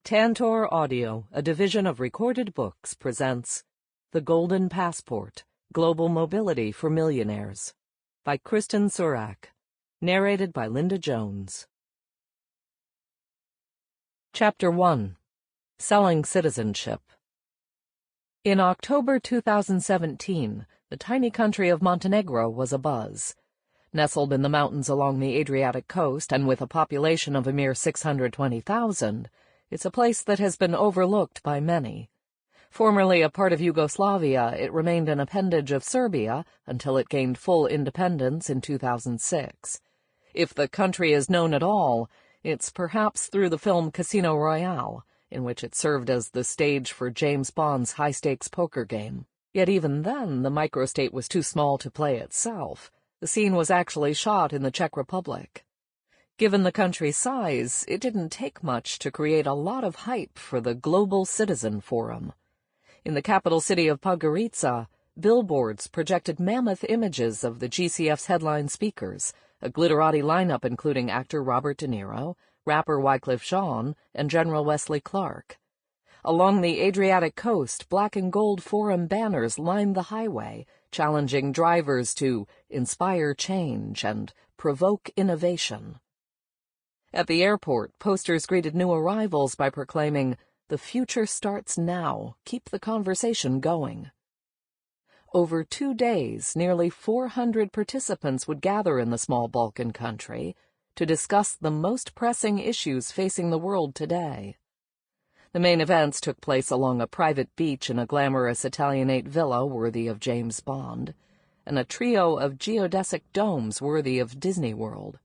Tantor Audio, a division of Recorded Books, presents The Golden Passport, Global Mobility for Millionaires by Kristin Surak, narrated by Linda Jones. Chapter 1. Selling Citizenship. In October 2017, the tiny country of Montenegro was abuzz. Nestled in the mountains along the Adriatic coast and with a population of a mere 620,000, it's a place that has been overlooked by many. Formerly a part of Yugoslavia, it remained an appendage of Serbia until it gained full independence in 2006. If the country is known at all, it's perhaps through the film Casino Royale, in which it served as the stage for James Bond's high-stakes poker game. Yet even then, the microstate was too small to play itself. The scene was actually shot in the Czech Republic. Given the country's size, it didn't take much to create a lot of hype for the Global Citizen Forum. In the capital city of Podgorica, billboards projected mammoth images of the GCF's headline speakers, a glitterati lineup including actor Robert De Niro, rapper Wyclef Jean, and General Wesley Clark. Along the Adriatic coast, black and gold forum banners lined the highway, challenging drivers to inspire change and provoke innovation. At the airport, posters greeted new arrivals by proclaiming, "The future starts now. Keep the conversation going." Over 2 days, nearly 400 participants would gather in the small Balkan country to discuss the most pressing issues facing the world today. The main events took place along a private beach in a glamorous Italianate villa worthy of James Bond, and a trio of geodesic domes worthy of Disney World.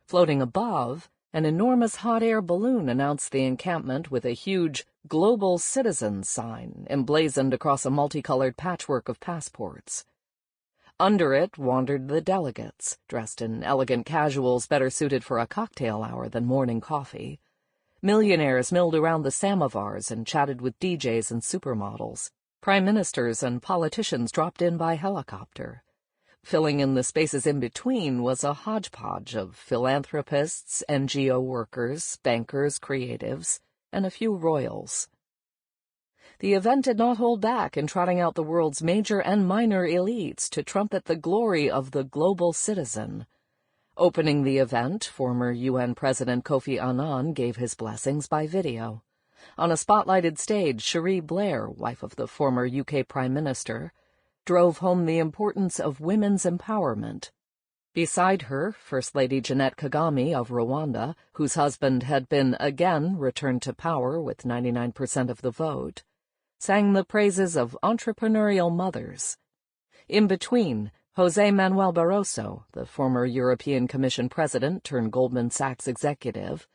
Floating above, an enormous hot air balloon announced the encampment with a huge Global Citizen sign emblazoned across a multicolored patchwork of passports. Under it wandered the delegates, dressed in elegant casuals better suited for a cocktail hour than morning coffee. Millionaires milled around the samovars and chatted with DJs and supermodels. Prime ministers and politicians dropped in by helicopter. Filling in the spaces in between was a hodgepodge of philanthropists, NGO workers, bankers, creatives, and a few royals. The event did not hold back in trotting out the world's major and minor elites to trumpet the glory of the global citizen. Opening the event, former UN President Kofi Annan gave his blessings by video. On a spotlighted stage, Cherie Blair, wife of the former UK Prime Minister, drove home the importance of women's empowerment. Beside her, First Lady Jeanette Kagame of Rwanda, whose husband had been again returned to power with 99% of the vote, sang the praises of entrepreneurial mothers. In between, José Manuel Barroso, the former European Commission president turned Goldman Sachs executive,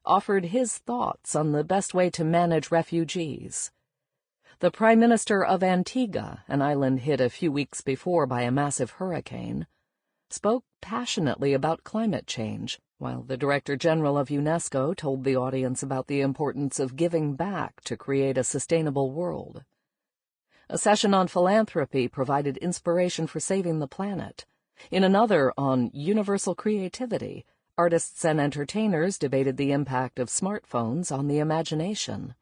offered his thoughts on the best way to manage refugees. The Prime Minister of Antigua, an island hit a few weeks before by a massive hurricane, spoke passionately about climate change, while the Director General of UNESCO told the audience about the importance of giving back to create a sustainable world. A session on philanthropy provided inspiration for saving the planet. In another, on universal creativity, artists and entertainers debated the impact of smartphones on the imagination.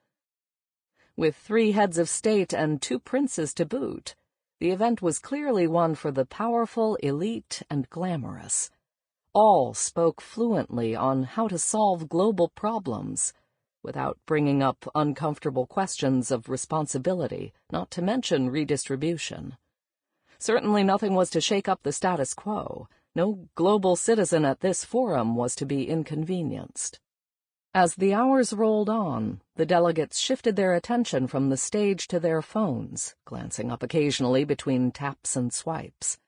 With 3 heads of state and 2 princes to boot, the event was clearly one for the powerful, elite, and glamorous. All spoke fluently on how to solve global problems, without bringing up uncomfortable questions of responsibility, not to mention redistribution. Certainly nothing was to shake up the status quo. No global citizen at this forum was to be inconvenienced. As the hours rolled on, the delegates shifted their attention from the stage to their phones, glancing up occasionally between taps and swipes.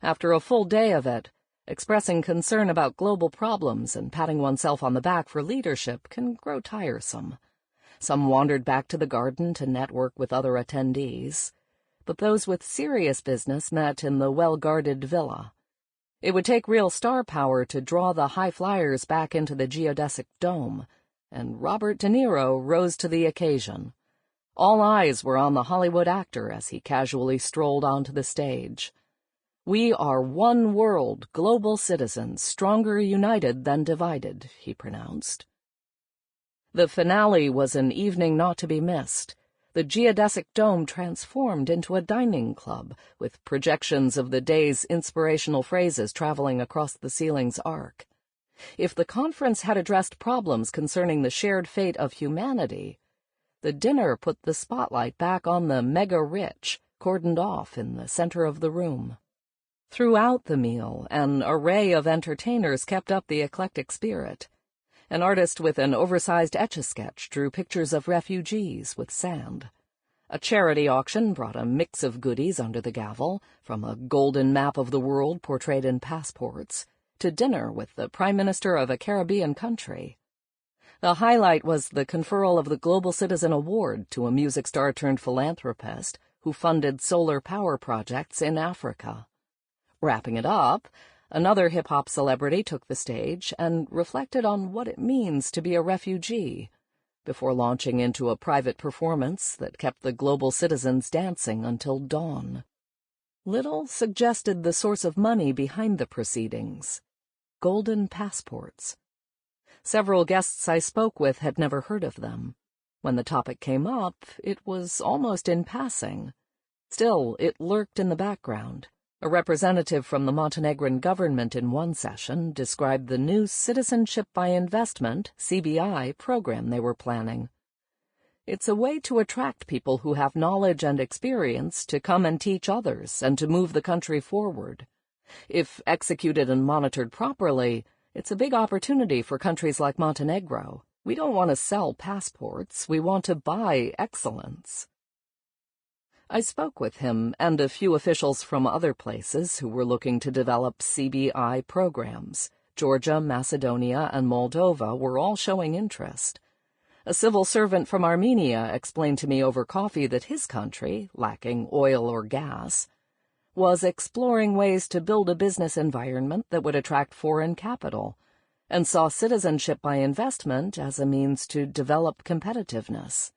After a full day of it, expressing concern about global problems and patting oneself on the back for leadership can grow tiresome. Some wandered back to the garden to network with other attendees, but those with serious business met in the well-guarded villa. It would take real star power to draw the high flyers back into the geodesic dome, and Robert De Niro rose to the occasion. All eyes were on the Hollywood actor as he casually strolled onto the stage. "We are one world, global citizens, stronger united than divided," he pronounced. The finale was an evening not to be missed. The geodesic dome transformed into a dining club, with projections of the day's inspirational phrases traveling across the ceiling's arc. If the conference had addressed problems concerning the shared fate of humanity, the dinner put the spotlight back on the mega-rich, cordoned off in the center of the room. Throughout the meal, an array of entertainers kept up the eclectic spirit. An artist with an oversized etch-a-sketch drew pictures of refugees with sand. A charity auction brought a mix of goodies under the gavel, from a golden map of the world portrayed in passports, to dinner with the Prime Minister of a Caribbean country. The highlight was the conferral of the Global Citizen Award to a music star-turned-philanthropist who funded solar power projects in Africa. Wrapping it up, another hip-hop celebrity took the stage and reflected on what it means to be a refugee, before launching into a private performance that kept the global citizens dancing until dawn. Little suggested the source of money behind the proceedings: golden passports. Several guests I spoke with had never heard of them. When the topic came up, it was almost in passing. Still, it lurked in the background. A representative from the Montenegrin government in one session described the new Citizenship by Investment, CBI, program they were planning. It's a way to attract people who have knowledge and experience to come and teach others and to move the country forward. If executed and monitored properly, it's a big opportunity for countries like Montenegro. We don't want to sell passports, we want to buy excellence. I spoke with him and a few officials from other places who were looking to develop CBI programs. Georgia, Macedonia, and Moldova were all showing interest. A civil servant from Armenia explained to me over coffee that his country, lacking oil or gas, was exploring ways to build a business environment that would attract foreign capital, and saw citizenship by investment as a means to develop competitiveness.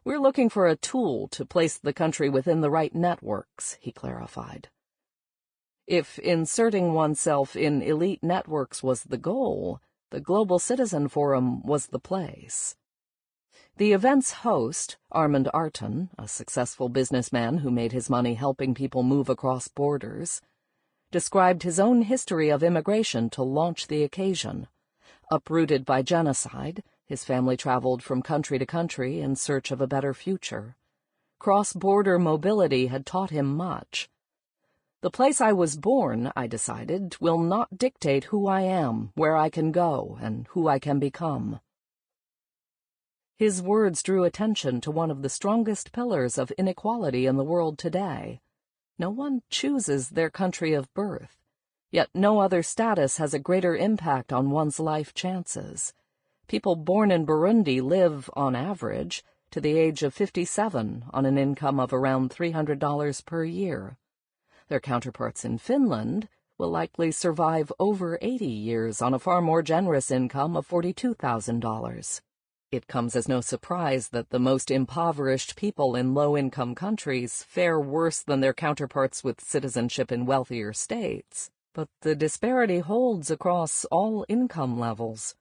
We're looking for a tool to place the country within the right networks, he clarified. If inserting oneself in elite networks was the goal, the Global Citizen Forum was the place. The event's host, Armand Arton, a successful businessman who made his money helping people move across borders, described his own history of immigration to launch the occasion. Uprooted by genocide, his family traveled from country to country in search of a better future. Cross-border mobility had taught him much. The place I was born, I decided, will not dictate who I am, where I can go, and who I can become. His words drew attention to one of the strongest pillars of inequality in the world today. No one chooses their country of birth, yet no other status has a greater impact on one's life chances. People born in Burundi live, on average, to the age of 57 on an income of around $300 per year. Their counterparts in Finland will likely survive over 80 years on a far more generous income of $42,000. It comes as no surprise that the most impoverished people in low-income countries fare worse than their counterparts with citizenship in wealthier states, but the disparity holds across all income levels.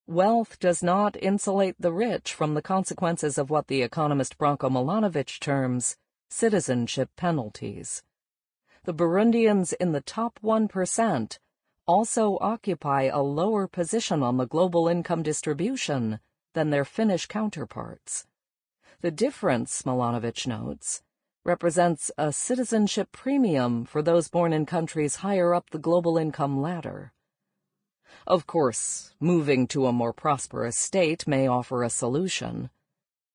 Wealth does not insulate the rich from the consequences of what the economist Branko Milanovic terms citizenship penalties. The Burundians in the top 1% also occupy a lower position on the global income distribution than their Finnish counterparts. The difference, Milanovic notes, represents a citizenship premium for those born in countries higher up the global income ladder. Of course, moving to a more prosperous state may offer a solution,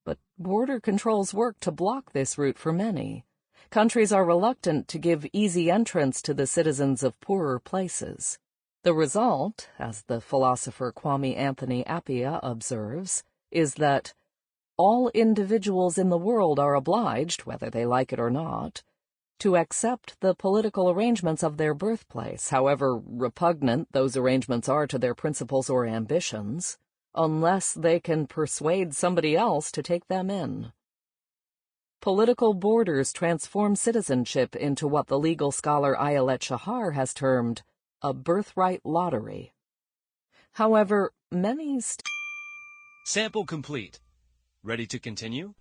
but border controls work to block this route for many. Countries are reluctant to give easy entrance to the citizens of poorer places. The result, as the philosopher Kwame Anthony Appiah observes, is that all individuals in the world are obliged, whether they like it or not, to accept the political arrangements of their birthplace, however repugnant those arrangements are to their principles or ambitions, unless they can persuade somebody else to take them in. Political borders transform citizenship into what the legal scholar Ayelet Shahar has termed a birthright lottery. However, many Sample complete. Ready to continue?